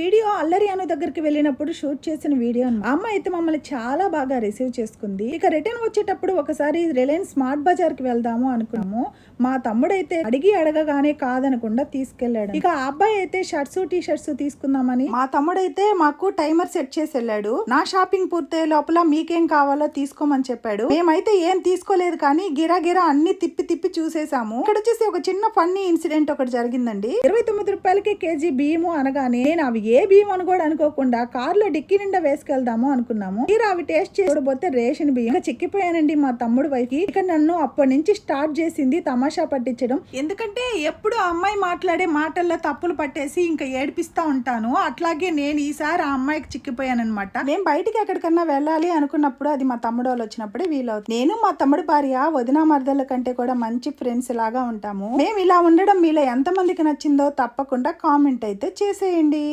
Video అల్లరి అను దగ్గరికి వెళ్ళినప్పుడు షూట్ చేసిన వీడియో. అమ్మ అయితే మమ్మల్ని చాలా బాగా రిసీవ్ చేసుకుంది. ఇక రిటర్న్ వచ్చేటప్పుడు ఒకసారి రిలయన్స్ స్మార్ట్ బజార్ కి వెళ్దాము అనుకున్నాము. మా తమ్ముడైతే అడగగానే కాదనకుండా తీసుకెళ్లాడు. ఇక ఆ అబ్బాయి అయితే షర్ట్స్ టీ షర్ట్స్ తీసుకుందామని మా తమ్ముడైతే మాకు టైమర్ సెట్ చేసి వెళ్ళాడు. నా షాపింగ్ పూర్తయ్యే లోపల మీకేం కావాలో తీసుకోమని చెప్పాడు. మేమైతే ఏం తీసుకోలేదు కానీ గిరా అన్ని తిప్పి చూసేసాము. ఇక్కడ వచ్చేసి ఒక చిన్న ఫన్నీ ఇన్సిడెంట్ ఒకటి జరిగిందండి. 29 రూపాయలకి కేజీ బియ్యము అనగానే నేను అవి ఏ బియ్యం అని కూడా అనుకోకుండా కారులో డిక్కీ నిండా వేసుకెళ్దాము అనుకున్నాము. మీరు అవి టేస్ట్ చేయకపోతే రేషన్ బియ్యం. చిక్కిపోయానండి మా తమ్ముడు వైపు. ఇక నన్ను అప్పటి నుంచి స్టార్ట్ చేసింది తమాషా పట్టించడం. ఎందుకంటే ఎప్పుడు అమ్మాయి మాట్లాడే మాటల్లో తప్పులు పట్టేసి ఇంకా ఏడిపిస్తా ఉంటాను. అట్లాగే నేను ఈసారి ఆ అమ్మాయికి చిక్కిపోయానన్నమాట. మేము బయటికి ఎక్కడికన్నా వెళ్ళాలి అనుకున్నప్పుడు అది మా తమ్ముడు వాళ్ళు వచ్చినప్పుడే వీలవుతుంది. నేను మా తమ్ముడు భార్య వదినా మరదల కంటే కూడా మంచి ఫ్రెండ్స్ లాగా ఉంటాము. మేము ఇలా ఉండడం మీలో ఎంతమందికి నచ్చిందో తప్పకుండా కామెంట్ అయితే చేసేయండి.